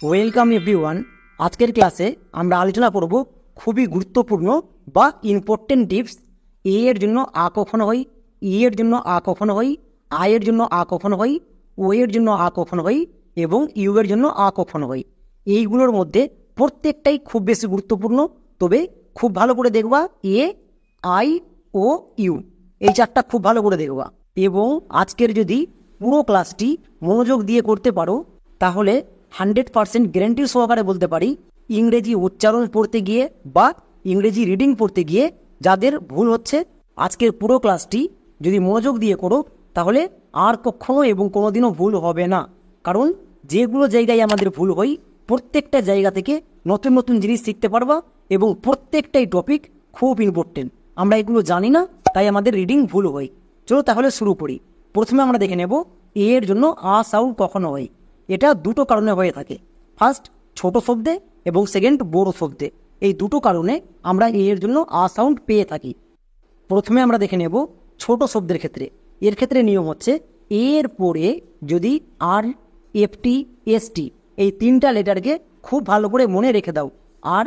Welcome everyone. আজকের ক্লাসে আমরা আলোচনা করব খুবই গুরুত্বপূর্ণ বা ইম্পর্টেন্ট টিপস। এ এর জন্য আ কখনো হয়, ই এর জন্য আ কখনো হয়, আই এর জন্য আ কখনো হয়, ও এর জন্য আ কখনো হয় এবং ইউ এর জন্য আ কখনো হয়। এইগুলোর মধ্যে প্রত্যেকটাই খুব বেশি গুরুত্বপূর্ণ, তবে খুব ভালো করে দেখবা এ, আই, ও, ইউ, এই চারটা খুব ভালো করে দেখবা। এবং আজকের যদি পুরো ক্লাসটি মনোযোগ দিয়ে করতে পারো তাহলে 100% গ্যারান্টি সহকারে বলতে পারি ইংরেজি উচ্চারণ পড়তে গিয়ে বা ইংরেজি রিডিং পড়তে গিয়ে যাদের ভুল হচ্ছে, আজকের পুরো ক্লাসটি যদি মনোযোগ দিয়ে করো তাহলে আর কখনো এবং কোনোদিনও ভুল হবে না। কারণ যেগুলো জায়গায় আমাদের ভুল হয় প্রত্যেকটা জায়গা থেকে নতুন নতুন জিনিস শিখতে পারবা এবং প্রত্যেকটাই টপিক খুব ইম্পর্টেন্ট। আমরা এগুলো জানি না, তাই আমাদের রিডিং ভুল হয়। চলো তাহলে শুরু করি। প্রথমে আমরা দেখে নেব এ এর জন্য আ সাউন্ড কখনো হয়। এটা দুটো কারণে হয়ে থাকে। ফার্স্ট ছোট শব্দে এবং সেকেন্ড বড় শব্দে। এই দুটো কারণে আমরা এ এর জন্য আ সাউন্ড পেয়ে থাকি। প্রথমে আমরা দেখে নেব ছোট শব্দের ক্ষেত্রে। এর ক্ষেত্রে নিয়ম হচ্ছে এর পরে যদি আর, এফটি, এসটি এই তিনটা লেটারকে খুব ভালো করে মনে রেখে দাও। আর,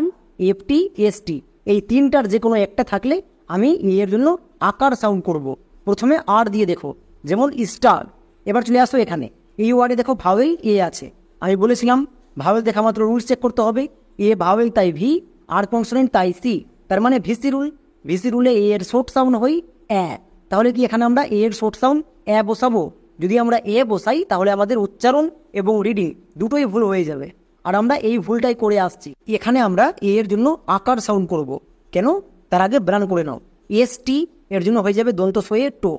এফটি, এসটি এই তিনটার যে কোনো একটা থাকলে আমি এর জন্য আকার সাউন্ড করব। প্রথমে আর দিয়ে দেখো, যেমন স্টার। এবার চলে আসো এখানে, এই ওয়ার্ডে দেখো ভাওয়েল এ আছে। আমি বলেছিলাম ভাওয়েল দেখা মাত্র রুলস চেক করতে হবে। এ ভাওয়েল তাই ভি, আর কনসোনেন্ট তাই সি, তার মানে ভিসি রুল। ভিসি রুলে এ এর শর্ট সাউন্ড হই এ। তাহলে কি এখানে আমরা এ এর শর্ট সাউন্ড এ বসাবো? যদি আমরা এ বসাই তাহলে আমাদের উচ্চারণ এবং রিডিং দুটোই ভুল হয়ে যাবে, আর আমরা এই ভুলটাই করে আসছি। এখানে আমরা এ এর জন্য আকার সাউন্ড করব। কেন? তার আগে ব্রান করে নাও। এস টি এর জন্য হয়ে যাবে দন্ত সয়ে টো।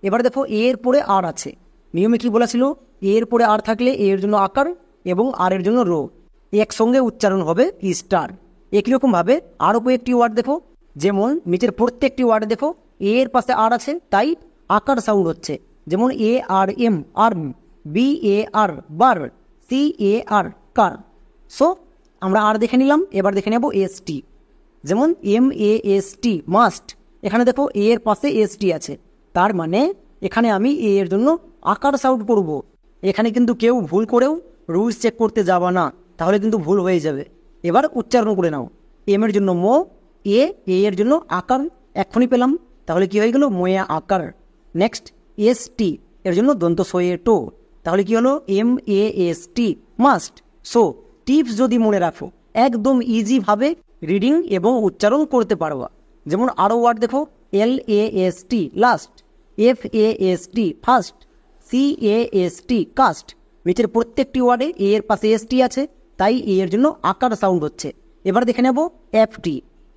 এবার দেখো এ এর পরে আর আছে। নিয়মে কি বলেছিল? এর পরে আর থাকলে এর জন্য আকার এবং আর এর জন্য রো, একসঙ্গে উচ্চারণ হবে স্টার। একই রকম ভাবে আরও কয়েকটি ওয়ার্ড দেখো, যেমন নিচের প্রত্যেকটি ওয়ার্ড দেখো এর পাশে আর আছে তাই আকার সাউন্ড হচ্ছে। যেমন এ আর M arm, B A R bar, C A R car. So আমরা আর দেখে নিলাম, এবার দেখে নেব এস টি। যেমন M A S T must. এখানে দেখো এ এর পাশে এস টি আছে, তার মানে এখানে আমি এ এর জন্য আকার সাউন্ড করব। এখানে কিন্তু কেউ ভুল করেও রুলস চেক করতে যাবা না, তাহলে কিন্তু ভুল হয়ে যাবে। এবার উচ্চারণ করে নাও। এম এর জন্য মো, এ এর জন্য আকার এক্ষুনি পেলাম, তাহলে কি হয়ে গেল? মোয়া আকার। নেক্সট এস টি এর জন্য দন্ত সয়ে টো, তাহলে কি হলো? M A S T must. So tips যদি মনে রাখো একদম ইজিভাবে রিডিং এবং উচ্চারণ করতে পারবা। যেমন আরও ওয়ার্ড দেখো, L A S T last, F A S T first, C A S T cast. নিচের প্রত্যেকটি ওয়ার্ডে এ এর পাশে এস টি আছে, তাই এ এর জন্য আকার সাউন্ড হচ্ছে। এবার দেখে নেব এফ টি।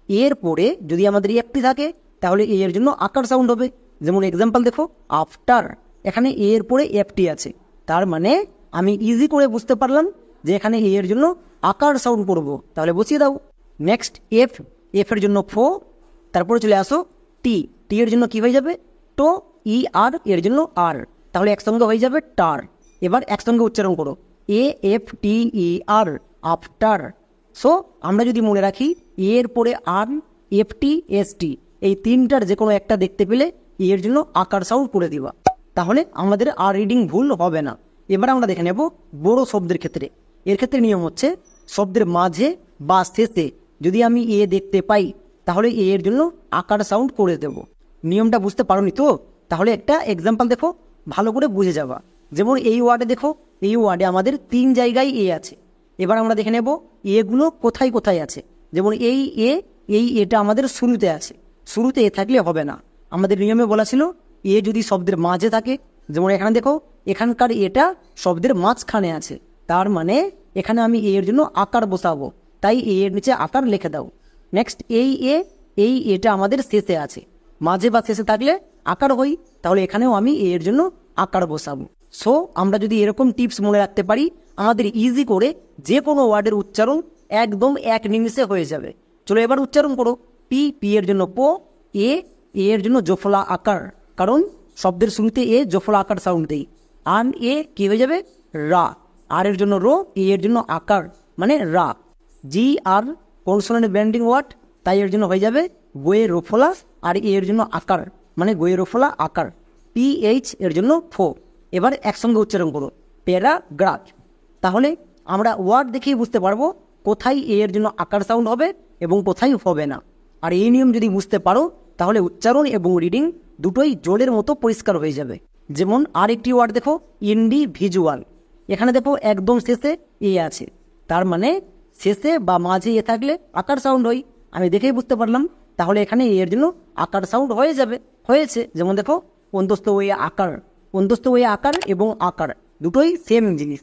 এর পরে যদি আমাদের এফ টি থাকে তাহলে এ এর জন্য আকার সাউন্ড হবে। যেমন এক্সাম্পল দেখো, আফটার। এখানে এ এর পরে এফ টি আছে, তার মানে আমি ইজি করে বুঝতে পারলাম যে এখানে এ এর জন্য আকার সাউন্ড করব। তাহলে বসিয়ে দাও। নেক্সট এফ, এফ এর জন্য ফো। তারপরে চলে আসো টি, টি এর জন্য কি হয়ে যাবে? টো। ই আর এর জন্য আর, তাহলে একসঙ্গে হয়ে যাবে টার। এবার একসঙ্গে উচ্চারণ করো, A F T E R, after. So আমরা যদি মনে রাখি এর পরে আর, এফ টি, এস টি এই তিনটার যে কোনো একটা দেখতে পেলে এর জন্য আকার সাউন্ড করে দিবা, তাহলে আমাদের আর রিডিং ভুল হবে না। এবার আমরা দেখে নেব বড় শব্দের ক্ষেত্রে। এর ক্ষেত্রে নিয়ম হচ্ছে শব্দের মাঝে বা শেষে যদি আমি এ দেখতে পাই তাহলে এ এর জন্য আকার সাউন্ড করে দেব। নিয়মটা বুঝতে পারোনি তো? তাহলে একটা এক্সাম্পল দেখো, ভালো করে বুঝে যাবা। যেমন এই ওয়ার্ডে দেখো, এই ওয়ার্ডে আমাদের 3 জায়গায় এ আছে। এবার আমরা দেখে নেব এগুলো কোথায় কোথায় আছে। যেমন এই এ, এই এটা আমাদের শুরুতে আছে। শুরুতে এ থাকলে হবে না। আমাদের নিয়মে বলা ছিল এ যদি শব্দের মাঝে থাকে, যেমন এখানে দেখো এখানকার এটা শব্দের মাঝখানে আছে, তার মানে এখানে আমি এর জন্য আকার বসাবো, তাই এর নিচে আকার লিখে দাও। নেক্সট এই এ, এই এটা আমাদের শেষে আছে। মাঝে বা শেষে থাকলে আকার হই, তাহলে এখানেও আমি এর জন্য আকার বসাবো। সো আমরা যদি এরকম টিপস মনে রাখতে পারি আমাদের ইজি করে যে কোনো ওয়ার্ডের উচ্চারণ একদম এক নিমিষে হয়ে যাবে। চলো এবার উচ্চারণ করো। পি, পি এর জন্য পো, এ এর জন্য জফলা আকার, কারণ শব্দের শুরুতে এ জফলা আকার সাউন্ড দেই। আন এ কি হয়ে যাবে? রা। আর এর জন্য রো, এ এর জন্য আকার মানে রা। জি আর কনসোনেন্ট ব্যান্ডিং ওয়ার্ড, তাই এর জন্য হয়ে যাবে গোয়ে রোফলা, আর এ এর জন্য আকার মানে গোয়ে রোফলা আকার। পি এইচ এর জন্য ফো। এবার একসঙ্গে উচ্চারণ করো, প্যারাগ্রাফ। তাহলে আমরা ওয়ার্ড দেখেই বুঝতে পারবো কোথায় এ এর জন্য আকার সাউন্ড হবে এবং কোথায় হবে না। আর এই নিয়ম যদি বুঝতে পারো তাহলে উচ্চারণ এবং রিডিং দুটোই জলের মতো পরিষ্কার হয়ে যাবে। যেমন আরেকটি ওয়ার্ড দেখো, ইন্ডিভিজুয়াল। এখানে দেখো একদম শেষে এ আছে, তার মানে শেষে বা মাঝে এ থাকলে আকার সাউন্ড হয়। আমি দেখেই বুঝতে পারলাম তাহলে এখানে এর জন্য আকার সাউন্ড হয়ে যাবে, হয়েছে। যেমন দেখো অন্তস্থ ওয়ে আকার, অন্তস্থ ওয়ে আকার এবং আকার দুটোই সেম জিনিস।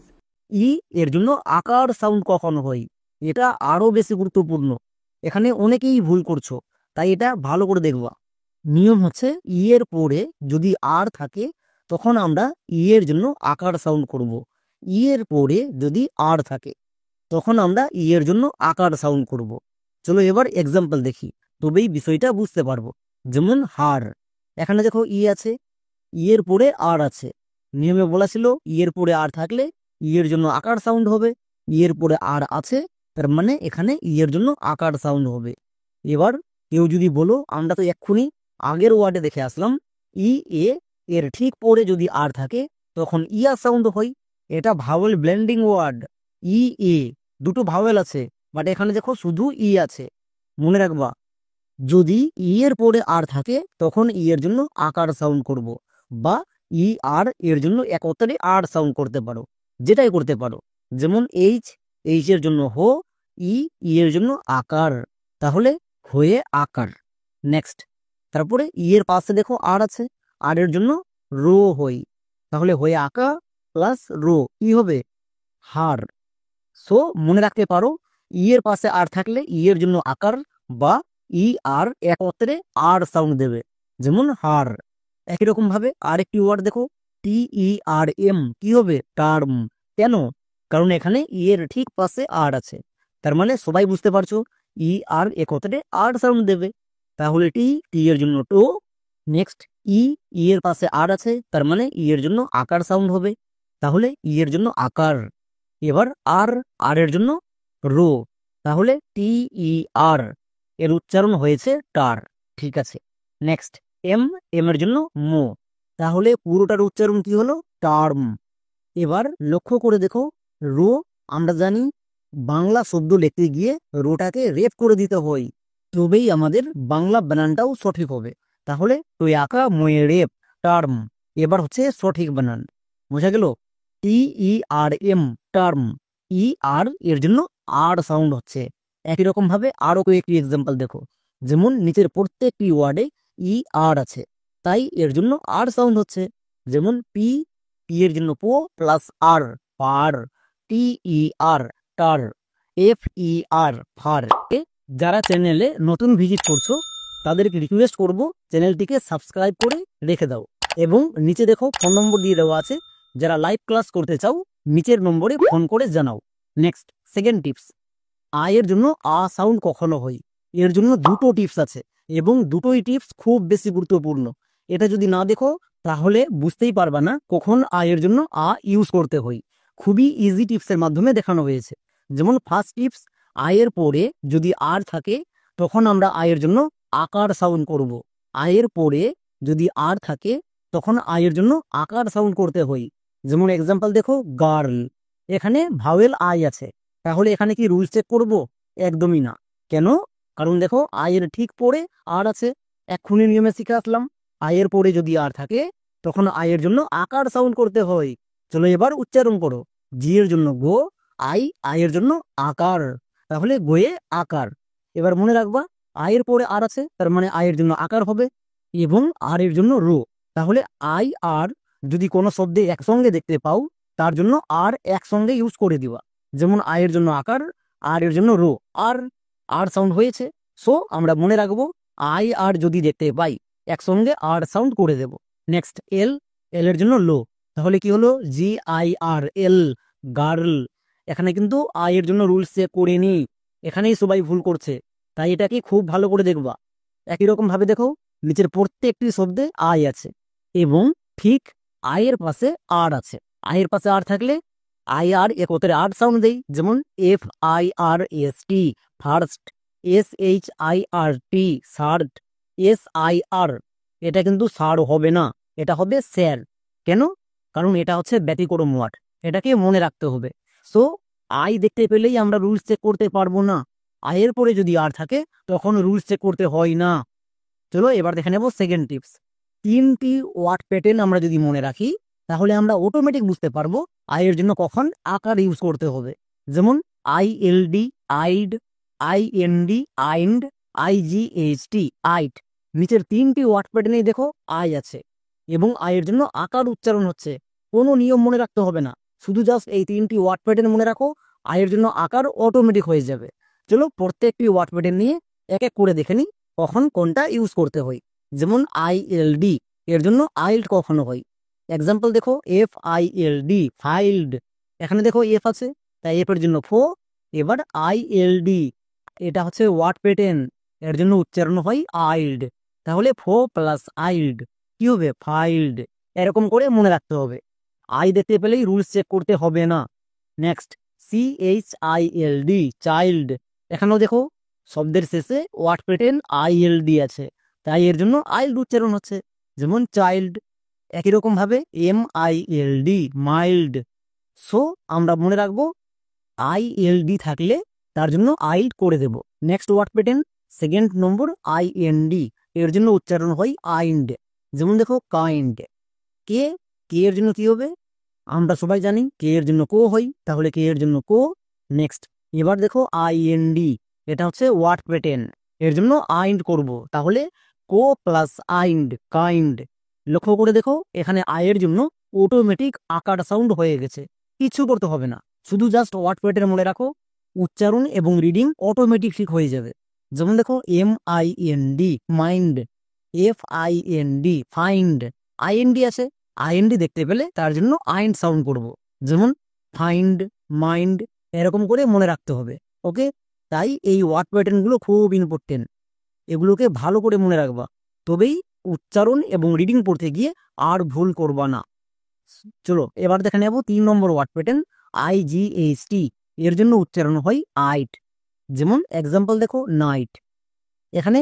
এর জন্য আকার সাউন্ড কখন হয়, এটা আরও বেশি গুরুত্বপূর্ণ। এখানে অনেকেই ভুল করছো, তাই এটা ভালো করে দেখবা। নিয়ম হচ্ছে এর পরে যদি আর থাকে তখন আমরা এর জন্য আকার সাউন্ড করব। এর পরে যদি আর থাকে তখন আমরা এর জন্য আকার সাউন্ড করব। চলো এবার এক্সাম্পল দেখি, তবেই বিষয়টা বুঝতে পারবো। যেমন হার, এখানে দেখো আছে, এর পরে আর আছে। নিয়মে বলা ছিল এর পরে আর থাকলে এর জন্য আকার সাউন্ড হবে। এর পরে আর আছে, তার মানে এখানে এর জন্য আকার সাউন্ড হবে। এবার কেউ যদি বলো আমরা তো এক্ষুনি আগের ওয়ার্ডে দেখে আসলাম এ এর ঠিক পরে যদি আর থাকে তখন ইয়া সাউন্ড হয়। এটা ভাওয়েল ব্লেন্ডিং ওয়ার্ড। এ দুটো ভাওয়েল আছে, বাট এখানে দেখো শুধু আছে। মনে রাখবা যদি এর পরে আর থাকে তখন এর জন্য আকার সাউন্ড করব, বা আর এর জন্য একত্রে আর সাউন্ড করতে পারো, যেটাই করতে পারো। যেমন এইচ এর জন্য হো, এর জন্য আকার, তাহলে হয়ে আকার। নেক্সট, তারপরে এর পাশে দেখো আর আছে, আর এর জন্য রো হই, তাহলে হয়ে আকা প্লাস রো হবে হার। সো মনে রাখতে পারো এর পাশে আর থাকলে এর জন্য আকার বা আর একত্রে আর সাউন্ড দেবে, যেমন হার। একই রকম ভাবে আরেকটি ওয়ার্ড দেখো, TERM কি হবে টার্ম। কেন? কারণ এখানে এর ঠিক পাশে আর আছে, তার মানে সবাই বুঝতে পারছো আর একত্রে আর সাউন্ড দেবে, তাহলে টি এর জন্য টো। নেক্সট এর পাশে আর আছে, তার মানে এর জন্য আকার সাউন্ড হবে, তাহলে এর জন্য আকার। এবার আর এর জন্য রো, তাহলে TER এর উচ্চারণ হয়েছে টার। ঠিক আছে। নেক্সট এম এর জন্য মো, তাহলে পুরোটার উচ্চারণ কি হলো টার্ম। এবার লক্ষ্য করে দেখো রো, আমরা জানি বাংলা শব্দ লিখতে গিয়ে রোটাকে রেপ করে দিতে হয়, তবেই আমাদের বাংলা বানানটাও সঠিক হবে। তাহলে তুই আঁকা ময়ে রেপ টার্ম, এবার হচ্ছে সঠিক বানান। বোঝা গেল? TERM term. আর এর জন্য আর সাউন্ড হচ্ছে। একই রকম ভাবে আরো কয়েকটি এক্সাম্পল দেখো, যেমন নিচের প্রত্যেকটি ওয়ার্ডে আর আছে, তাই এর জন্য আর সাউন্ড হচ্ছে। যেমন পি এর জন্য পো প্লাস আর, পার। TER টার। FER ফার। যারা চ্যানেলে নতুন ভিজিট করছো তাদেরকে রিকোয়েস্ট করব চ্যানেলটিকে সাবস্ক্রাইব করে রেখে দাও, এবং নিচে দেখো ফোন নম্বর দিয়ে দেওয়া আছে, যারা লাইভ ক্লাস করতে চাও নিচের নম্বরে ফোন করে জানাও। নেক্সট সেকেন্ড টিপস, এর জন্য সাউন্ড কখনো হয়। এর জন্য দুটো টিপস আছে এবং দুটোই টিপস খুব বেশি গুরুত্বপূর্ণ। এটা যদি না দেখো তাহলে বুঝতেই পারবা না কখন এর জন্য ইউজ করতে হয়। খুবই ইজি টিপসের মাধ্যমে দেখানো হয়েছে। যেমন ফার্স্ট টিপস, এর পরে যদি আর থাকে তখন আমরা এর জন্য আকার সাউন্ড করব। এর পরে যদি আর থাকে তখন এর জন্য আকার সাউন্ড করতে হয়। যেমন এক্সাম্পল দেখো গার্ল, এখানে ভাওয়েল আছে, তাহলে এখানে কি রুলস চেক করব? একদমই না। কেন? কারণ দেখো এর ঠিক পরে আর আছে, এক্ষুনি নিয়মে শিখে আসলাম এর পরে যদি আর থাকে তখন এর জন্য আকার সাউন্ড করতে হয়। চলো এবার উচ্চারণ করো, জি এর জন্য গো, এর জন্য আকার, তাহলে গোয়ে আকার। এবার মনে রাখবা এর পরে আর আছে, তার মানে এর জন্য আকার হবে, এবং আর এর জন্য রো, তাহলে আর যদি কোনো শব্দে একসঙ্গে দেখতে পাও তার জন্য আর একসঙ্গে ইউজ করে দিবা। যেমন এর জন্য আকার, আর এর জন্য রো, আর সাউন্ড হয়েছে। সো আমরা মনে রাখবো আর যদি দেখতে পাই একসঙ্গে আর সাউন্ড করে দেব। নেক্সট এল এর জন্য লো, তাহলে কি হলো GIRL গার্ল। এখানে কিন্তু এর জন্য রুলস চেক করিনি, এখানেই সবাই ভুল করছে, তাই এটাকে খুব ভালো করে দেখবা। একই রকম ভাবে দেখো নিচের প্রত্যেকটি শব্দে আছে, এবং ঠিক এর পাশে আর আছে। এর পাশে আর থাকলে আর একত্রে আর সাউন্ড দেই, যেমন FIRST first, SHIRT shirt, SIR এটা কিন্তু সার হবে না, এটা হবে স্যার। কেন? কারণ এটা হচ্ছে ব্যতিক্রম ওয়ার্ড, এটাকে মনে রাখতে হবে। সো আই দেখতে পেলেই আমরা রুলস চেক করতে পারবো না, আয়ের পরে যদি আর থাকে তখন রুলস চেক করতে হয় না। চলো এবার দেখে নেব সেকেন্ড টিপস। 3টি ওয়ার্ড প্যাটার্ন আমরা যদি মনে রাখি তাহলে আমরা অটোমেটিক বুঝতে পারবো আয়ের জন্য কখন আকার ইউজ করতে হবে। যেমন ILD, আইড, IND, আইন্ড, IGHT, আইট। নিচের 3টি ওয়ার্ড প্যাটার্নেই দেখো আই আছে এবং আয়ের জন্য আকার উচ্চারণ হচ্ছে। কোনো নিয়ম মনে রাখতে হবে না, শুধু জাস্ট এই 3টি ওয়ার্ড প্যাটার্ন মনে রাখো, আয়ের জন্য আকার অটোমেটিক হয়ে যাবে। চলো প্রত্যেকটি ওয়ার্ড প্যাটার্ন নিয়ে এক এক করে দেখে নিই কখন কোনটা ইউজ করতে হয়। যেমন ILD, এর জন্য আইল্ড কখনো হয়। এক্সাম্পল দেখো FILD, ফাইল্ড। এখানে দেখো এফ আছে তাই এফ এর জন্য ফো। এবার ILD, এটা হচ্ছে ওয়ার্ড প্যাটার্ন, এর জন্য উচ্চারণ হয় আইল্ড, তাহলে ফো প্লাস আইল্ড কি হবে ফাইল্ড। এরকম করে মনে রাখতে হবে, আই দেখতে পেলেই রুলস চেক করতে হবে না। Next CHILD, child. এখানেও দেখো শব্দের শেষে ওয়ার্ড প্যাটার্ন ILD আছে তাই এর জন্য আইল্ড উচ্চারণ হচ্ছে, যেমন চাইল্ড। একই রকম ভাবে MILD, মাইল্ড। সো আমরা মনে রাখবো ILD থাকলে তার জন্য আইল্ড করে দেব। নেক্সট ওয়ার্ড প্যাটার্ন সেকেন্ড নম্বর IND, এর জন্য উচ্চারণ হয় আইন্ড। যেমন দেখো কাইন্ড। কে, কে এর জন্য কি হবে আমরা সবাই জানি কে এর জন্য কো হয়, তাহলে কে এর জন্য কো। নেক্সট এবার দেখো IND, এটা হচ্ছে ওয়ার্ড প্যাটার্ন, এর জন্য আইন্ড করব, তাহলে কো প্লাস আইন্ড, কাইন্ড। লক্ষ্য করে দেখো এখানে আয়ের জন্য অটোমেটিক আকার সাউন্ড হয়ে গেছে, কিছু করতে হবে না, শুধু জাস্ট ওয়ার্ড প্যাটার্ন মনে রাখো, উচ্চারণ এবং রিডিং অটোমেটিক ঠিক হয়ে যাবে। যেমন দেখো MIND, mind, FIND, find. IND আছে, IND দেখতে পেলে তার জন্য আইন্ড সাউন্ড করব, যেমন ফাইন্ড, মাইন্ড। এরকম করে মনে রাখতে হবে। ওকে, তাই এই ওয়ার্ড প্যাটার্নগুলো খুব ইম্পর্টেন্ট, এগুলোকে ভালো করে মনে রাখবা, তবেই উচ্চারণ এবং রিডিং পড়তে গিয়ে আর ভুল করবা না। চলো এবার দেখে নেব 3 নম্বর ওয়ার্ড প্যাটার্ন IGHT, এর জন্য উচ্চারণ হয় আইট। যেমন এক্সাম্পল দেখো নাইট। এখানে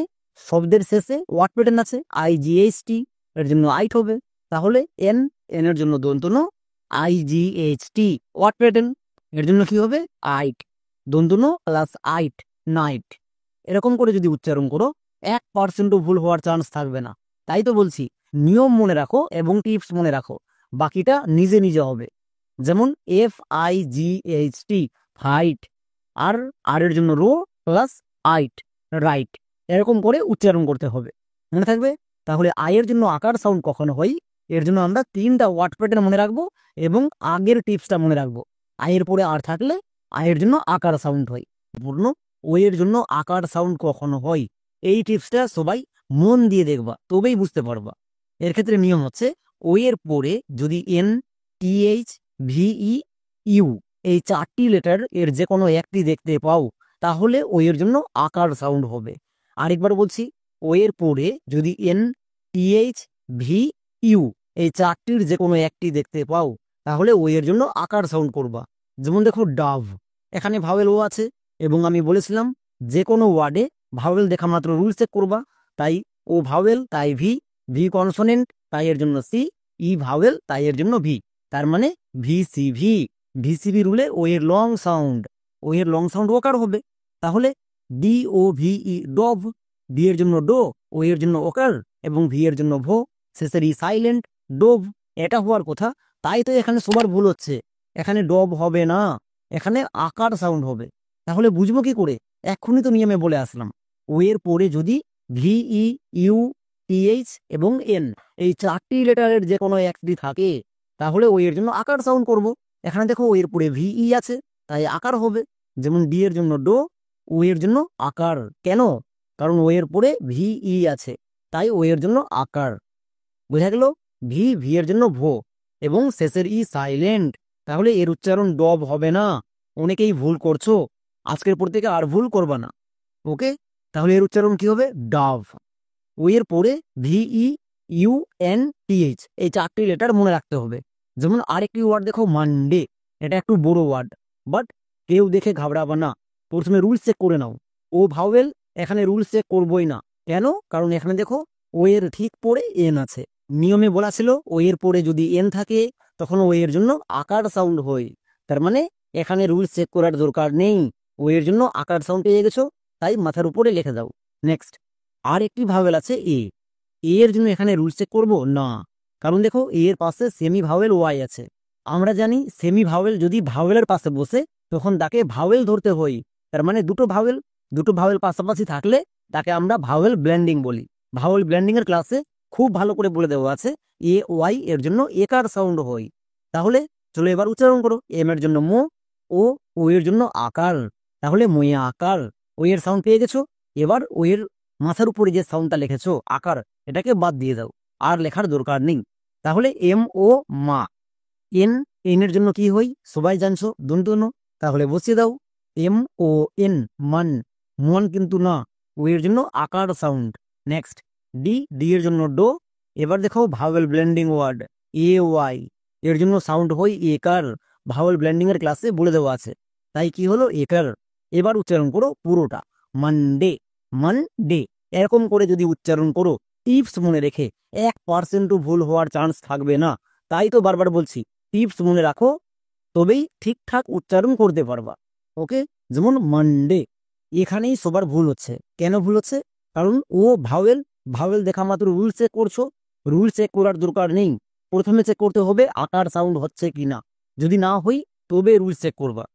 শব্দের শেষে ওয়ার্ড প্যাটার্ন আছে IGHT, এর জন্য আইট হবে, তাহলে এন, এন এর জন্য দন্তন IGHT, ওয়ার্ড প্যাটার্ন, এর জন্য কি হবে আইট, দন্তন প্লাস আইট, নাইট। এরকম করে যদি উচ্চারণ করো 1%ও ভুল হওয়ার চান্স থাকবে না। তাই তো বলছি নিয়ম মনে রাখো এবং টিপস মনে রাখো, বাকিটা নিজে নিজে হবে। যেমন FIGHT, ফাইট, আর আর এর জন্য রো প্লাস আইট, রাইট। এরকম করে উচ্চারণ করতে হবে, মনে থাকবে। তাহলে আয়ের জন্য আকার সাউন্ড কখনো হয়, এর জন্য আমরা 3টা ওয়ার্ড প্যাটার্ন মনে রাখবো এবং আগের টিপসটা মনে রাখবো। আয়ের পরে আর থাকলে আয়ের জন্য আকার সাউন্ড হয়। পূর্ণ ও এর জন্য আকার সাউন্ড কখনো হয়, এই টিপসটা সবাই মন দিয়ে দেখবা, তবেই বুঝতে পারবা। এর ক্ষেত্রে নিয়ম হচ্ছে ও এর পরে যদি NTH VEU এই 4টি লেটার এর যে কোনো একটি দেখতে পাও তাহলে ও এর জন্য আকার সাউন্ড হবে। আরেকবার বলছি, ও এর পরে যদি NTH VEU এই 4টির যে কোনো একটি দেখতে পাও তাহলে ও এর জন্য আকার সাউন্ড করবা। যেমন দেখো ডাভ, এখানে ভাওয়েল ও আছে এবং আমি বলেছিলাম যে কোনো ওয়ার্ডে ভাওয়েল দেখা মাত্র রুল চেক করবা, তাই ও ভাওয়েল তাই ভি, ভি কনসোনেন্ট তাই এর জন্য সি, ই ভাওয়েল তাই এর জন্য ভি, তার মানে VCV। VCV রুলে ও এর লং সাউন্ড, ও এর লং সাউন্ড ওকার হবে, তাহলে DOVE, ডভ। ডি এর জন্য ডো, ও এর জন্য ওকার এবং ভি এর জন্য ভো, শেষের ই সাইলেন্ট, ডোভ। এটা হওয়ার কথা, তাই তো এখানে সবার ভুল হচ্ছে। এখানে ডব হবে না, এখানে আকার সাউন্ড হবে। তাহলে বুঝবো কি করে? এক্ষুনি তো নিয়মে বলে আসলাম, ও এর পরে যদি VEUTH এবং N এই 4টি লেটারের যে কোনো একটি থাকে তাহলে ও এর জন্য আকার সাউন্ড করব। এখানে দেখো ও এর পরে VE আছে তাই আকার হবে, যেমন ডি এর জন্য ডো, ও এর জন্য আকার। কেন? কারণ ও এর পরে VE আছে তাই ও এর জন্য আকার। বোঝা গেল? ভি এর জন্য ভো এবং শেষের ই সাইলেন্ট, তাহলে এর উচ্চারণ ডব হবে না। অনেকেই ভুল করছো, আজকের পর থেকে আর ভুল করবা না। ওকে, তাহলে এর উচ্চারণ কি হবে ডাভ। ও এর পরে VEUNTH এই 4টি লেটার মনে রাখতে হবে। যেমন আরেকটি ওয়ার্ড দেখো মানডে, এটা একটু বড় ওয়ার্ড, বাট কেউ দেখে ঘাবড়াবা না, প্রথমে রুলস চেক করে নাও। ও ভাওয়েল, এখানে রুলস চেক করবোই না। কেন? কারণ এখানে দেখো ও এর ঠিক পরে এন আছে, নিয়মে বলা ছিল ও এর পরে যদি এন থাকে তখন ও এর জন্য আকার সাউন্ড হয়, তার মানে এখানে রুলস চেক করার দরকার নেই, ও এর জন্য আকার সাউন্ড পেয়ে গেছো, তাই মাথার উপরে লিখে দাও। নেক্সট, আর একটি ভাওয়েল আছে এ, এর জন্য এখানে রুলস চেক করবো না, কারণ দেখো এর পাশে সেমি ভাওয়েল ওয়াই আছে। আমরা জানি সেমি ভাওয়েল যদি ভাওয়েলের পাশে বসে তখন তাকে ভাওয়েল ধরতে হয়, তার মানে দুটো ভাওয়েল পাশাপাশি থাকলে তাকে আমরা ভাওয়েল ব্লেন্ডিং বলি। ভাওয়েল ব্লেন্ডিং এর ক্লাসে খুব ভালো করে বলে দেওয়া আছে এ ওয়াই এর জন্য একার সাউন্ড হয়। তাহলে চলো এবার উচ্চারণ করো। এম এর জন্য মো, ও এর জন্য আকার, তাহলে ময়া আকার। ও এর সাউন্ড পেয়ে গেছো। এবার ও এর মাথার উপরে যে সাউন্ডটা লিখেছো আকার, এটাকে বাদ দিয়ে দাও, আর লেখার দরকার নেই। তাহলে এম ও মা। এন, এন এর জন্য কি হয় সবাই জানছো, দন্তন্য, তাহলে বসিয়ে দাও এম ও এন, মান। মন কিন্তু না, ও এর জন্য আকার সাউন্ড। নেক্সট, ডি, ডি এর জন্য ডো। এবার দেখো vowel blending word A Y, এর জন্য সাউন্ড হয় একার, ভাওয়েল ব্লেন্ডিং এর ক্লাসে বলে দেওয়া আছে, তাই কি হলো একার। এবার উচ্চারণ করো পুরোটা, মানডে, মানডে। এরকম করে যদি উচ্চারণ করো, টিপস মনে রেখে 1% ভুল হওয়ার চান্স থাকবে না। তাই তো বারবার বলছি টিপস মনে রাখো, তবেই ঠিকঠাক উচ্চারণ করতে পারবা। ওকে, যেমন মানডে, এখানেই সবার ভুল হচ্ছে। কেন ভুল হচ্ছে? কারণ ও ভাওয়েল, ভাওয়েল দেখা মাত্র রুল চেক করছো। রুল চেক করার দরকার নেই, প্রথমে চেক করতে হবে আকার সাউন্ড হচ্ছে কিনা, যদি না হই তবে রুল চেক করবা।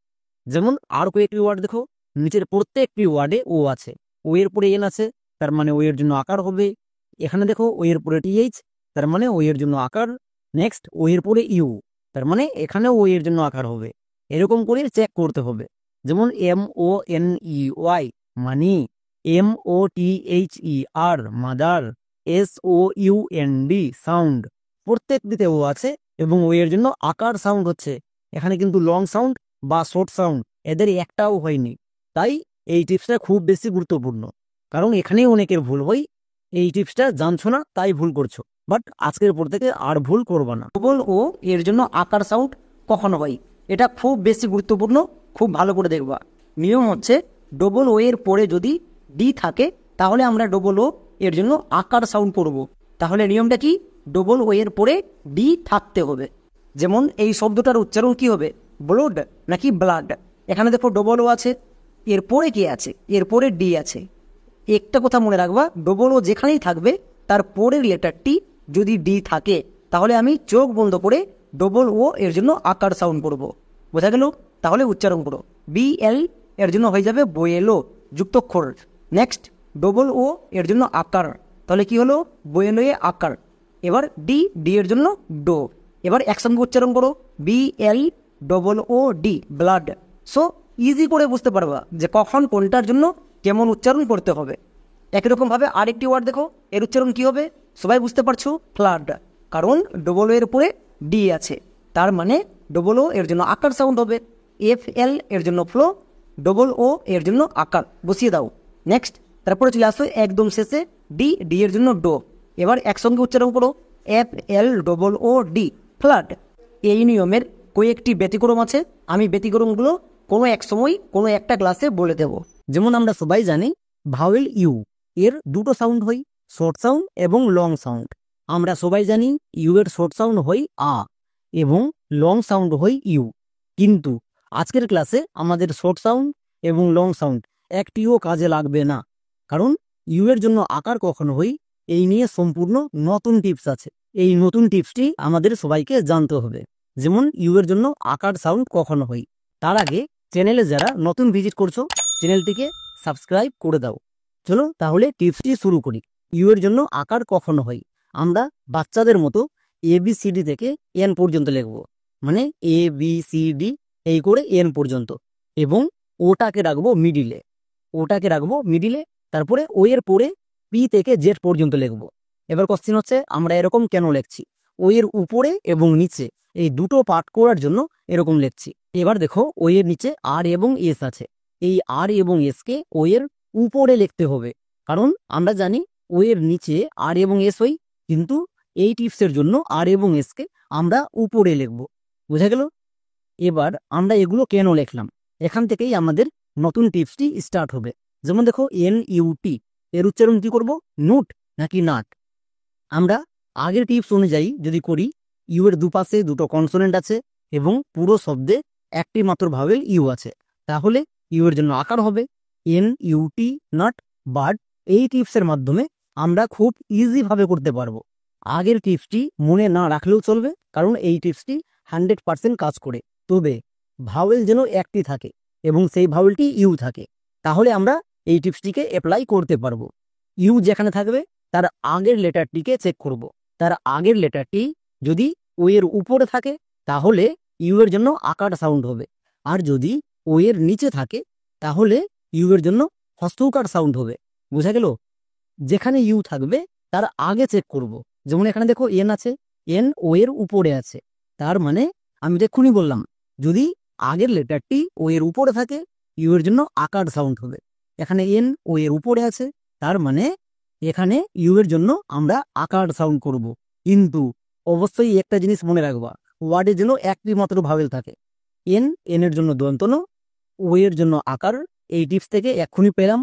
যেমন আর কয়েকটি ওয়ার্ড দেখো, নিচের প্রত্যেকটি ওয়ার্ডে ও আছে, ও এর পরে এন আছে, তার মানে ও এর জন্য আকার হবে। এখানে দেখো ও এর পরে টিএইচ, তার মানে ও এর জন্য আকার। নেক্সট, ও এর পরে ইউ, তার মানে এখানে ও এর জন্য আকার হবে। এরকম করে চেক করতে হবে। যেমন M O N E Y money, M O T H E R mother, S O U N D sound, প্রত্যেকটিতে ও আছে এবং ও এর জন্য আকার সাউন্ড হচ্ছে। এখানে কিন্তু লং সাউন্ড বা শর্ট সাউন্ড এদের একটাও হয়নি। তাই এই টিপসটা খুব বেশি গুরুত্বপূর্ণ, কারণ এখানেই অনেকের ভুল হয়। এই টিপসটা জানছো না তাই ভুল করছো, বাট আজকের পর থেকে আর ভুল করবা না। ডবল ও এর জন্য আকার সাউন্ড কখনো হয়, এটা খুব বেশি গুরুত্বপূর্ণ, খুব ভালো করে দেখবা। নিয়ম হচ্ছে ডবল ও এর পরে যদি ডি থাকে তাহলে আমরা ডবল ও এর জন্য আকার সাউন্ড করব। তাহলে নিয়মটা কি? ডবল ও এর পরে ডি থাকতে হবে। যেমন এই শব্দটার উচ্চারণ কি হবে, ব্লাড নাকি ব্লাড। এখানে দেখো ডবল ও আছে, এরপরে কে আছে, এরপরে ডি আছে। একটা কথা মনে রাখবা, ডবল ও যেখানেই থাকবে তার পরের লেটারটি যদি ডি থাকে তাহলে আমি চোখ বন্ধ করে ডবল ও এর জন্য আকার সাউন্ড করব। বোঝা গেল? তাহলে উচ্চারণ করো, বি এল এর জন্য হয়ে যাবে বয়েলো যুক্তক্ষর। নেক্সট, ডবল ও এর জন্য আকার, তাহলে কি হলো বয়েলো এ আকার। এবার ডি, ডি এর জন্য ডো। এবার একসঙ্গে উচ্চারণ করো, B L double O D, blood. So easy করে বুঝতে পারবা যে কখন কোনটার জন্য কেমন উচ্চারণ করতে হবে। একই রকমভাবে আরেকটি ওয়ার্ড দেখো, এর উচ্চারণ কি হবে সবাই বুঝতে পারছো, ফ্লাড। কারণ ডবল ও এর উপরে ডি আছে, তার মানে ডবল ও এর জন্য আকার সাউন্ড হবে। এফ এল এর জন্য ফ্লো, ডবল ও এর জন্য আকার, বসিয়ে দাও। নেক্সট, তারপরে চলে আসো একদম শেষে ডি, ডি এর জন্য ডো। এবার একসঙ্গে উচ্চারণ করো, F L double O D, flood. এই নিয়মের কয়েকটি ব্যতিক্রম আছে, আমি ব্যতিক্রমগুলো কোনো এক সময় কোনো একটা ক্লাসে বলে দেব। যেমন আমরা সবাই জানি ভাওয়েল ইউ এর দুটো সাউন্ড হয়, শর্ট সাউন্ড এবং লং সাউন্ড। আমরা সবাই জানি ইউ এর শর্ট সাউন্ড হয় আ এবং লং সাউন্ড হয় ইউ। কিন্তু আজকের ক্লাসে আমাদের শর্ট সাউন্ড এবং লং সাউন্ড একটিও কাজে লাগবে না, কারণ ইউ এর জন্য আকার কখনো হয় এই নিয়ে সম্পূর্ণ নতুন টিপস আছে। এই নতুন টিপসটি আমাদের সবাইকে জানতে হবে। যেমন ইউ এর জন্য আকার সাউন্ড কখনো হয়। তার আগে চ্যানেলে যারা নতুন ভিজিট করছো চ্যানেলটিকে সাবস্ক্রাইব করে দাও। চলো তাহলে টিপসটি শুরু করি। ইউ এর জন্য আকার কখনো হয়, আমরা বাচ্চাদের মতো এ বি সি ডি থেকে এন পর্যন্ত লিখব, মানে এ বি সি ডি এই করে এন পর্যন্ত, এবং ওটাকে রাখবো মিডিলে, ওটাকে রাখবো মিডিলে। তারপরে ও এর পরে পি থেকে জেড পর্যন্ত লিখবো। এবার কোশ্চেন হচ্ছে আমরা এরকম কেন লিখছি, ও এর উপরে এবং নিচে এই দুটো পার্ট করার জন্য এরকম লিখছি। এবার দেখো ও এর নিচে আর এবং এস আছে, এই আর এবং এস কে ও এর উপরে লিখতে হবে, কারণ আমরা জানি ও এর নিচে আর এবং এস হই, কিন্তু এই টিপসের জন্য আর এবং এস কে আমরা উপরে লিখব। বুঝা গেল? এবার আমরা এগুলো কেন লিখলাম, এখান থেকেই আমাদের নতুন টিপসটি স্টার্ট হবে। যেমন দেখো এন ইউটি এর উচ্চারণ কি করব, নুট নাকি নাট? আমরা আগের টিপস অনুযায়ী যদি করি, ইউ এর দুপাশে দুটো কনসোনেন্ট আছে এবং পুরো শব্দে একটি মাত্র ভাওয়েল ইউ আছে, তাহলে ইউ এর জন্য আকার হবে N U T not. But এই টিপসের মাধ্যমে আমরা খুব ইজি ভাবে করতে পারবো। আগের টিপসটি মনে না রাখলেও চলবে, কারণ এই টিপসটি 100% কাজ করে। তবে ভাওয়েল যেন একটি থাকে এবং সেই ভাওয়েলটি ইউ থাকে, তাহলে আমরা এই টিপসটিকে অ্যাপ্লাই করতে পারবো। ইউ যেখানে থাকবে তার আগের লেটারটিকে চেক করব। তার আগের লেটারটি যদি ও এর উপরে থাকে তাহলে ইউ এর জন্য আকার সাউন্ড হবে, আর যদি ও এর নিচে থাকে তাহলে ইউ এর জন্য হস্তকার সাউন্ড হবে। বোঝা গেল? যেখানে ইউ থাকবে তার আগে চেক করব। যেমন এখানে দেখো এন আছে, এন ও এর উপরে আছে, তার মানে আমি এক্ষুনি বললাম যদি আগের লেটারটি ও এর উপরে থাকে ইউ এর জন্য আকার সাউন্ড হবে। এখানে এন ও এর উপরে আছে, তার মানে এখানে ইউ এর জন্য আমরা আকার সাউন্ড করব। কিন্তু অবশ্যই একটা জিনিস মনে রাখবা, ওয়ার্ডে যেন একটি মাত্র ভাওয়েল থাকে। এন এর জন্য দন্ত ন, ও এর জন্য আকার, এই টিপস থেকে এক্ষুনি পেলাম,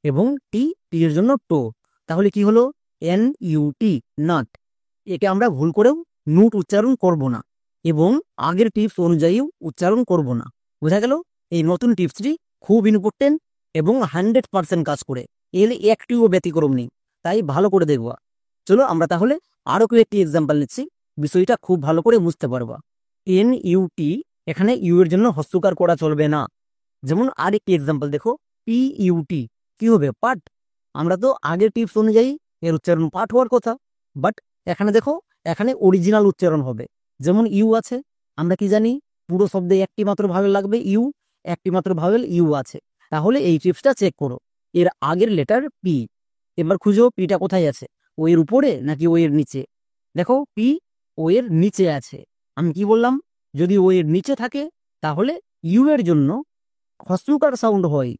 এবং টি টি এর জন্য টো। তাহলে কি হলো? N U T nut. একে আমরা ভুল করেও নুট উচ্চারণ করব না এবং আগের টিপস অনুযায়ীও উচ্চারণ করব না। বোঝা গেল? এই নতুন টিপসটি খুব ইম্পর্টেন্ট এবং 100% কাজ করে, এর একটিও ব্যতিক্রম নেই, তাই ভালো করে দেখবা। চলো আমরা তাহলে আরো কয়েকটি এক্সাম্পল নিচ্ছি, বিষয়টা খুব ভালো করে বুঝতে পারবা। এন ইউ টি, এখানে ইউ এর জন্য হস্তকার করা চলবে না। যেমন আরেকটি এক্সাম্পল দেখো, পি ইউ টি, কি হবে? পাট। আমরা তো আগের টিপস অনুযায়ী এর উচ্চারণ পাঠ হওয়ার কথা, বাট এখানে দেখো এখানে অরিজিনাল উচ্চারণ হবে। যেমন ইউ আছে, আমরা কি জানি পুরো শব্দে একটি মাত্র ভাওয়েল লাগবে ইউ, একটি মাত্র ভাওয়েল ইউ আছে, তাহলে এই টিপসটা চেক করো। এর আগের লেটার পি, এবার খুঁজো পিটা কোথায় আছে, ও এর উপরে নাকি ও এর নিচে। দেখো পি ও এর নিচে আছে। আমি কি বললাম? যদি ও এর নিচে থাকে তাহলে ইউ এর জন্য হস্যকার সাউন্ড হয়,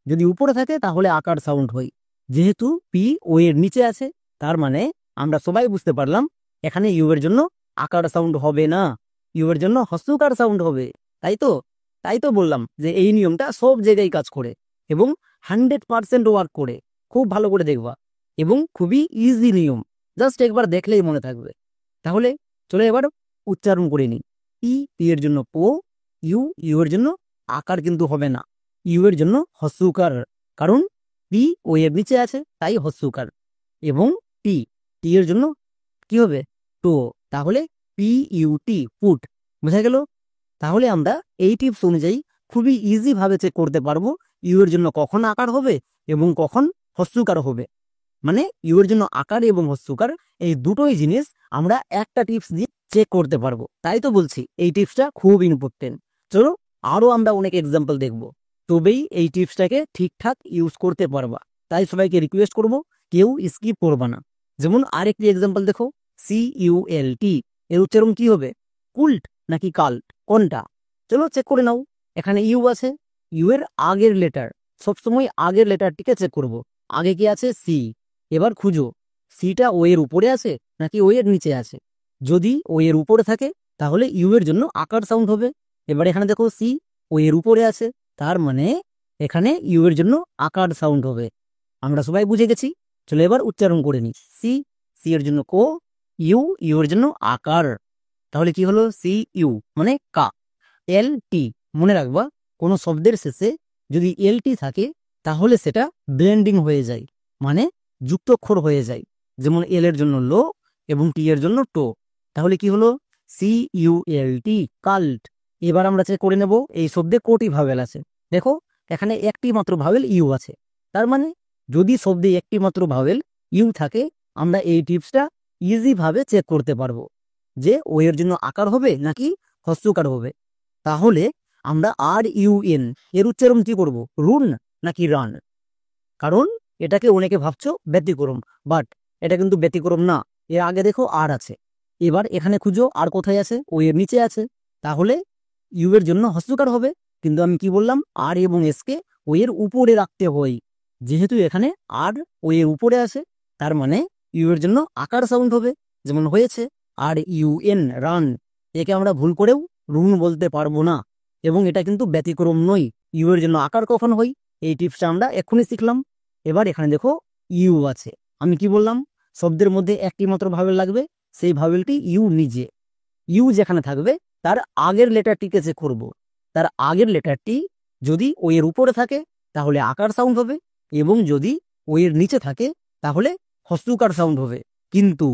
যদি উপরে থাকে তাহলে আকার সাউন্ড হয়। যেহেতু পি ও এর নিচে আছে, তার মানে আমরা সবাই বুঝতে পারলাম এখানে ইউ এর জন্য আকার সাউন্ড হবে না, ইউ এর জন্য হস্যকার সাউন্ড হবে। তাই তো বললাম যে এই নিয়মটা সব জায়গায় কাজ করে এবং 100% ওয়ার্ক করে। খুব ভালো করে দেখবা এবং খুবই ইজি নিয়ম, জাস্ট একবার দেখলেই মনে থাকবে। তাহলে চলো এবার উচ্চারণ করে নিই। ই এর জন্য পো, ইউ এর জন্য আকার কিন্তু হবে না, ইউ এর জন্য হস্যকার, কারণ পি ও এর নিচে আছে তাই হস্যকার। এবং টি টি এর জন্য কি হবে? টো। তাহলে পি ইউ টি, পুট। বোঝা গেল? তাহলে আমরা এই টিপস অনুযায়ী খুবই ইজি ভাবে চেক করতে পারবো ইউ এর জন্য কখন আকার হবে এবং কখন হস্যকার হবে। মানে ইউ এর জন্য আকার এবং হস্যকার এই দুটোই জিনিস আমরা একটা টিপস দিয়ে চেক করতে পারবো। তাই তো বলছি এই টিপসটা খুব ইম্পর্টেন্ট। চলো আরো আমরা অনেক এক্সাম্পল দেখব, তবেই এই টিপসটাকে ঠিকঠাক ইউজ করতে পারবা। তাই সবাইকে রিকোয়েস্ট করব কেউ স্কিপ করবা না। যেমন আরেকটি এক্সাম্পল দেখো, সি ইউ এল টি, এর উচ্চারণ কি হবে? কুল্ট নাকি কাল্ট, কোনটা? চলো চেক করে নাও। এখানে ইউ আছে, ইউ এর আগের লেটার, সবসময় আগের লেটারটিকে চেক করব। আগে কি আছে? সি। এবার খুঁজো সিটা ও এর উপরে আছে নাকি ও এর নিচে আছে। যদি ও এর উপরে থাকে তাহলে ইউ এর জন্য আকার সাউন্ড হবে। এবার এখানে দেখো সি ও এর উপরে আছে, তার মানে এখানে ইউ এর জন্য আকার সাউন্ড হবে। আমরা সবাই বুঝে গেছি। চলো এবার উচ্চারণ করে নি। সি, সি এর জন্য কো, ইউ এর জন্য আকার, তাহলে কি হলো? সি ইউ মানে কা। এল টি, মনে রাখবা কোনো শব্দের শেষে যদি এল টি থাকে তাহলে সেটা ব্লেন্ডিং হয়ে যায়, মানে যুক্তক্ষর হয়ে যায়। যেমন এল এর জন্য লো এবং টি এর জন্য টো, তাহলে কি হলো? সি ইউ এল টি, কাল্ট। এবার আমরা চেক করে নেব এই শব্দে কোটি ভাওয়েল আছে। দেখো এখানে একটি মাত্র ভাওয়েল ইউ আছে, তার মানে যদি শব্দে একটি মাত্র ভাওয়েল ইউ থাকে আমরা এই টিপসটা ইজি ভাবে চেক করতে পারবো যে ও এর জন্য আকার হবে নাকি হস্যকার হবে। তাহলে আমরা আর ইউ এন এর উচ্চারণ কি করব? রুন নাকি রান? কারণ এটাকে অনেকে ভাবছো ব্যতিক্রম, বাট এটা কিন্তু ব্যতিক্রম না। এর আগে দেখো আর আছে। এবার এখানে খুঁজো আর কোথায় আছে? ও এর নিচে আছে, তাহলে ইউ এর জন্য হস্যকার হবে। কিন্তু আমি কি বললাম? আর এবং এস কে ও এর উপরে রাখতে হয়। যেহেতু এখানে আর ও এর উপরে আছে, তার মানে ইউ এর জন্য আকার সাউন্ড হবে, যেমন হয়েছে আর ইউ এন, রান। একে আমরা ভুল করেও রুন বলতে পারবো না এবং এটা কিন্তু ব্যতিক্রম নয়। ইউ এর জন্য আকার কখন হয় এই টিপসটা আমরা এক্ষুনি শিখলাম। এবার এখানে দেখো ইউ আছে, আমি কি বললাম? শব্দের মধ্যে একটি মাত্র ভাওয়েল লাগবে, সেই ভাওয়েলটি ইউ নিজে। ইউ যেখানে থাকবে তার আগের লেটারটিকে চেক করব। তার আগের লেটারটি যদি ও এর উপরে থাকে তাহলে আকার সাউন্ড হবে, এবং যদি ও এর নিচে থাকে তাহলে হস্যকার সাউন্ড হবে। কিন্তু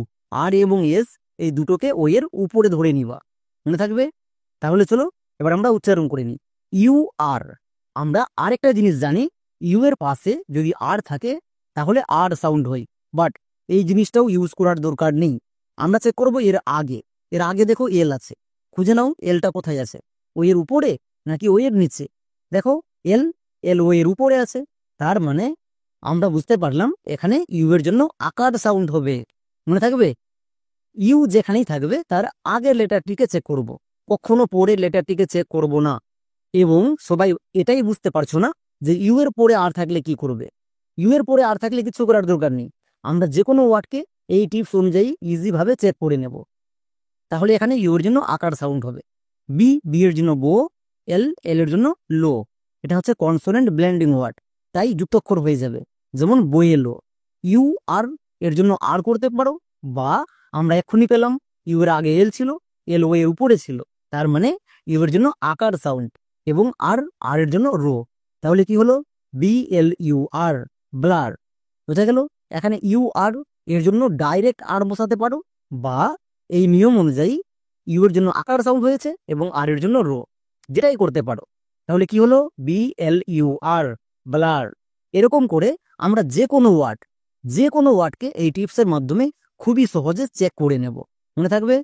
আর এবং এস এই দুটোকে ও এর উপরে ধরে নিবা, মনে থাকবে? তাহলে চলো এবার আমরা উচ্চারণ করে নিই। U R. আমরা আরেকটা জিনিস জানি, ইউ এর পাশে যদি আর থাকে তাহলে আর সাউন্ড হয়, বাট এই জিনিসটাও ইউজ করার দরকার নেই। আমরা চেক করব এর আগে। এর আগে দেখো এল আছে, খুঁজে নাও এলটা কোথায় আছে, ও এর উপরে নাকি ও এর নিচে। দেখো এল, এল ও এর উপরে আছে, তার মানে আমরা বুঝতে পারলাম এখানে ইউ এর জন্য আকার সাউন্ড হবে, মনে থাকবে? ইউ যেখানেই থাকবে তার আগের লেটারটিকে চেক করব, কখনো পরের লেটারটিকে চেক করব না। এবং সবাই এটাই বুঝতে পারছো না যে ইউ এর পরে আর থাকলে কি করবে। ইউ এর পরে আর থাকলে কিছু করার দরকার নেই, আমরা যে কোনো ওয়ার্ডকে এই টিপস অনুযায়ী ইজি ভাবে চেক করে নেব। তাহলে এখানে ইউ এর জন্য আকার সাউন্ড হবে। বি, বি এর জন্য বো, এল, এল এর জন্য লো। এটা হচ্ছে কনসোনেন্ট ব্লেন্ডিং ওয়ার্ড, তাই যুক্তাক্ষর হয়ে যাবে, যেমন বইয়ে লো। ইউ আর এর জন্য আর করতে পারো, বা আমরা এক্ষুনি পেলাম ইউ এর আগে এল ছিল, এল ও এর উপরে ছিল, তার মানে ইউ এর জন্য আকার সাউন্ড, এবং আর, আর এর জন্য রো। তাহলে কি হলো? B L U R, blur. বোঝা গেল? এখানে ইউ আর এর জন্য ডাইরেক্ট আর বসাতে পারো, বা এই নিয়ম অনুযায়ী ইউ এর জন্য আকার সাউন্ড হয়েছে এবং আর এর জন্য রো, যেটাই করতে পারো। তাহলে কি হলো? B L U R, blur. এরকম করে আমরা যে কোনো ওয়ার্ডকে এই টিপসের মাধ্যমে খুবই সহজে চেক করে নেব, মনে থাকবে?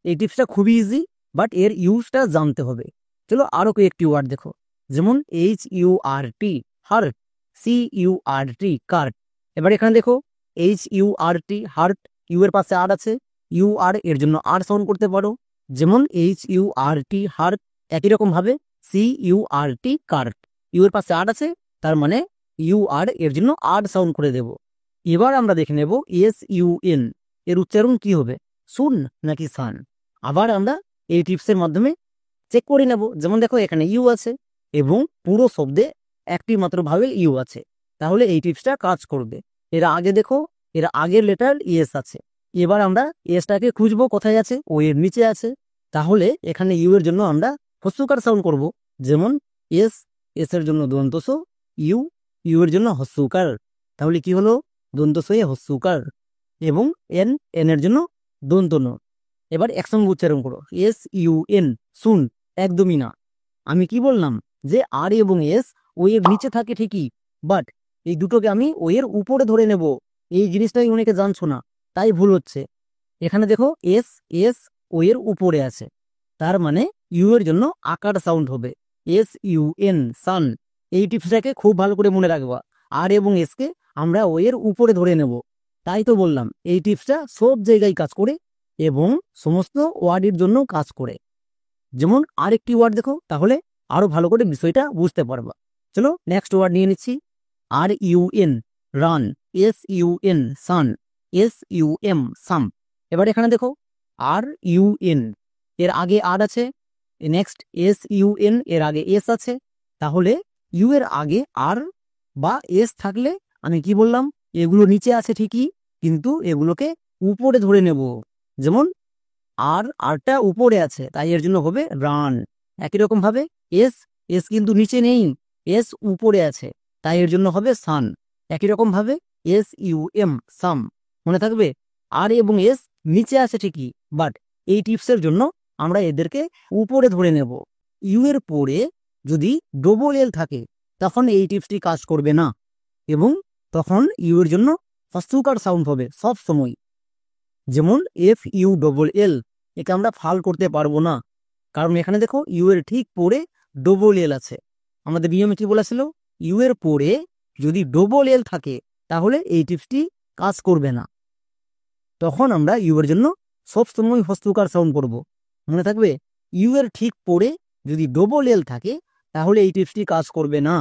এই টিপসটা খুবই ইজি, বাট এর ইউজটা জানতে হবে। চলো আরো কয়েকটি ওয়ার্ড দেখো, যেমন H U R T, hurt, C U R T, curt. এবার এখানে দেখো H U R T, hurt, U এর পাশে আর আছে, ইউ আর এর জন্য আর সাউন্ড করতে পারো, যেমন H U R T, hurt. একই রকম ভাবে C U R T, curt, U এর পাশে আর আছে, তার মানে ইউ আর এর জন্য আর সাউন্ড করে দেব। এবার আমরা দেখে নেব এস ইউ এন এর উচ্চারণ কি হবে, সুন নাকি সান। আবার আমরা এই টিপসের মাধ্যমে চেক করে নেব। যেমন দেখো এখানে ইউ আছে এবং পুরো শব্দে একটি মাত্র ভাওয়েল ইউ আছে, তাহলে এই টিপসটা কাজ করবে। এর আগে দেখো এর আগের লেটার এস আছে, এবার আমরা এসটাকে খুঁজবো কোথায় আছে, ও এর নিচে আছে, তাহলে এখানে ইউ এর জন্য আমরা হস্যকার সাউন্ড করব, যেমন এস, এস এর জন্য দন্তস, ইউ, ইউ এর জন্য হস্যকার। তাহলে কি হলো? দন্তসয়ে হস্যকার। এবং এন, এন এর জন্য দন্তন। এবার একসঙ্গে উচ্চারণ করো, এস ইউ এন, শুন। একদমই না। আমি কি বললাম যে আর এবং এস ও এর নিচে থাকে ঠিকই, বাট এই দুটোকে আমি ও এর উপরে ধরে নেব, এই জিনিসটাই অনেকে জানছো না, তাই ভুল হচ্ছে। এখানে দেখো এস, এস ও এর উপরে আছে, তার মানে ইউ এর জন্য আকার সাউন্ড হবে, এস ইউ এন, সান। এই টিপসটাকে খুব ভালো করে মনে রাখবা। আর এবং এস কে আমরা ও এর উপরে ধরে নেব। তাই তো বললাম এই টিপসটা সব জায়গায় কাজ করে এবং সমস্ত ওয়ার্ডের জন্য কাজ করে। যেমন আরেকটি ওয়ার্ড দেখো, তাহলে আরো ভালো করে বিষয়টা বুঝতে পারবা। চলো নেক্সট ওয়ার্ড নিয়ে নিচ্ছি, R U N, run, S U N, sun, S U M, sum. এবার এখানে দেখো আর ইউ এন এর আগে আর আছে, নেক্সট এস ইউ এন এর আগে এস আছে, তাহলে ইউ এর আগে আর বা এস থাকলে আমি কি বললাম, এগুলো নিচে আছে ঠিকই, কিন্তু এগুলোকে উপরে ধরে নেব। যেমন আর, আরটা উপরে আছে, তাই এর জন্য হবে রান। একই রকম ভাবে এস, এস কিন্তু নিচে নেই, এস উপরে আছে, তাই এর জন্য হবে সান। একই রকম ভাবে এস ইউ এম, সাম। মনে থাকবে? আর এবং এস নিচে আছে ঠিকই, বাট এই টিপসের জন্য আমরা এদেরকে উপরে ধরে নেব। ইউ এর পরে যদি ডবল এল থাকে তখন এই টিপসটি কাজ করবে না, এবং তখন ইউ এর জন্য হস্যকার সাউন্ড হবে সব সময়। যেমন এফ ইউ ডবল এল, একে আমরা ফাল করতে পারবো না, কারণ এখানে দেখো ইউ এর ঠিক পরে ডবল এল আছে। আমাদের নিয়মে কি বলেছিল, ইউ এর পরে যদি ডবল এল থাকে তাহলে এই টিপসটি কাজ করবে না, তখন আমরা ইউ এর জন্য সবসময় হস্যকার সাউন্ড করব। মনে থাকবে? ইউ এর ঠিক পরে যদি ডবল এল থাকে তাহলে এই টিপসটি কাজ করবে না,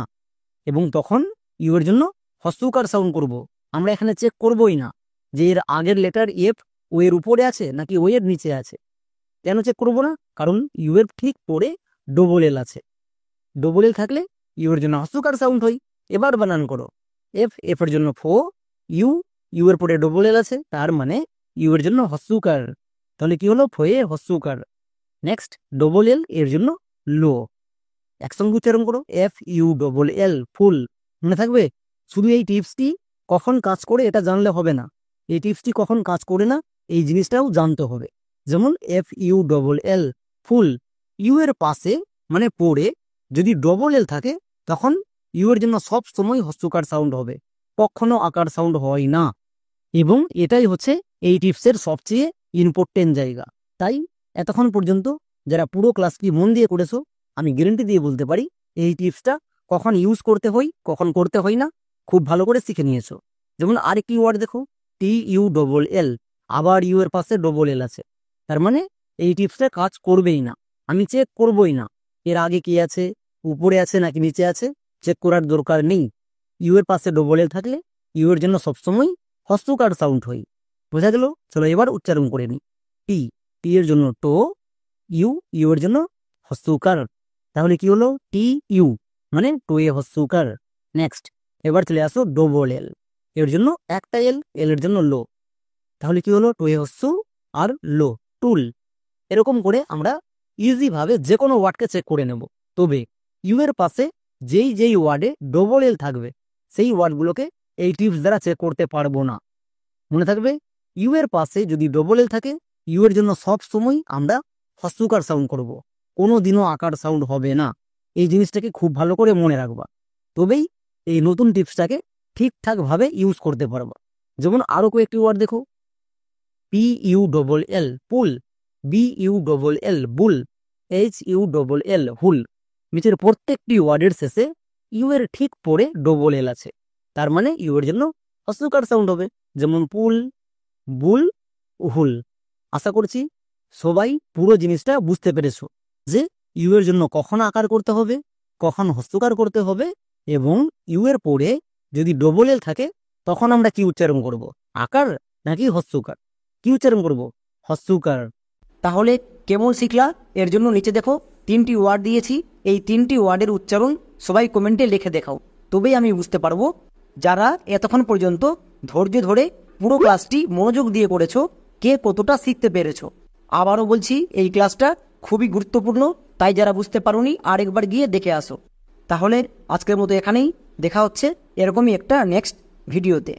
এবং তখন ইউ এর জন্য হস্যকার সাউন্ড করব। আমরা এখানে চেক করবই না যে এর আগের লেটার এফ ও এর উপরে আছে নাকি ও এর নিচে আছে। কেন চেক করবো না? কারণ ইউ এর ঠিক পরে ডবল এল আছে, ডবল এল থাকলে ইউ এর জন্য হস্যকার সাউন্ড হয়। এবার বানান করো, এফ, এফ এর জন্য ফো, ইউ, ইউ এর পরে ডবল এল আছে, তার মানে ইউ এর জন্য হস্যকার। তাহলে কি হলো? ফোয়ে হস্যকার। নেক্সট ডবল এল এর জন্য লো। একসঙ্গে উচ্চারণ করো, FULL, ফুল। মনে থাকবে? শুধু এই টিপসটি কখন কাজ করে এটা জানলে হবে না, এই টিপসটি কখন কাজ করে না এই জিনিসটাও জানতে হবে। যেমন FULL, ফুল, ইউ এর পাশে মানে পরে যদি ডবল এল থাকে তখন ইউ এর জন্য সব সময় হস্যকার সাউন্ড হবে, কখনো আকার সাউন্ড হয় না। এবং এটাই হচ্ছে এই টিপসের সবচেয়ে ইম্পর্টেন্ট জায়গা। তাই এতক্ষণ পর্যন্ত যারা পুরো ক্লাসটি মন দিয়ে করেছো, আমি গ্যারেন্টি দিয়ে বলতে পারি এই টিপসটা কখন ইউজ করতে হয় কখন করতে হয় না খুব ভালো করে শিখে নিয়েছো। যেমন আরেকটি ওয়ার্ড দেখো, TULL, আবার ইউ এর পাশে ডবল এল আছে, তার মানে এই টিপসটা কাজ করবেই না, আমি চেক করবই না এর আগে কি আছে, উপরে আছে নাকি নিচে আছে, চেক করার দরকার নেই। ইউ এর পাশে ডবল এল থাকলে ইউ এর জন্য সবসময় হস্যকার সাউন্ড হয়। বোঝা গেল? চলো এবার উচ্চারণ করে নি। টি এর জন্য টো, ইউ এর জন্য হস্যকার, তাহলে কি হলো TU মানে টোয়ে হস্যকার। নেক্সট, এবার চলে আসো ডবল এল, এর জন্য একটা এল, এল এর জন্য লো, তাহলে কি হলো টোয়ে হস্য আর লো, টুল। এরকম করে আমরা ইজি ভাবে যে কোনো ওয়ার্ডকে চেক করে নেব। তবে ইউ এর পাশে যেই যেই ওয়ার্ডে ডবল এল থাকবে সেই ওয়ার্ডগুলোকে এই টিপস দ্বারা চেক করতে পারবো না। মনে থাকবে, ইউ এর পাশে যদি ডবল এল থাকে ইউ এর জন্য সব সময় আমরা হস্যকার সাউন্ড করব, কোনো দিনও আকার সাউন্ড হবে না। এই জিনিসটাকে খুব ভালো করে মনে রাখবা, তবেই এই নতুন টিপসটাকে ঠিকঠাক ভাবে ইউজ করতে পারবা। যেমন আরো কয়েকটি ওয়ার্ড দেখো, PULL, পুল, BULL, বুল, HULL, হুল। নিচের প্রত্যেকটি ওয়ার্ডের শেষে ইউ এর ঠিক পরে ডবল এল আছে, তার মানে ইউ এর জন্য হস্যকার সাউন্ড হবে, যেমন পুল, বুল, হুল। আশা করছি সবাই পুরো জিনিসটা বুঝতে পেরেছো যে ইউ এর জন্য কখন আকার করতে হবে, কখন হস্যকার করতে হবে, এবং ইউ এর পরে যদি ডবল এল থাকে তখন আমরা কি উচ্চারণ করব, আকার নাকি হস্যকার? কি উচ্চারণ করব? হস্যকার। তাহলে কেমন শিখলা? এর জন্য নিচে দেখো 3টি ওয়ার্ড দিয়েছি, এই 3টি ওয়ার্ডের উচ্চারণ সবাই কমেন্টে লিখে দেখাও, তবেই আমি বুঝতে পারবো যারা এতক্ষণ পর্যন্ত ধৈর্য ধরে পুরো ক্লাসটি মনোযোগ দিয়ে করেছো কে কতটা শিখতে পেরেছো। আবারও বলছি এই ক্লাসটা খুবই গুরুত্বপূর্ণ, তাই যারা বুঝতে পারোনি আরেকবার গিয়ে দেখে আসো। তাহলে আজকের মতো এখানেই, দেখা হচ্ছে এরকমই একটা নেক্সট ভিডিওতে।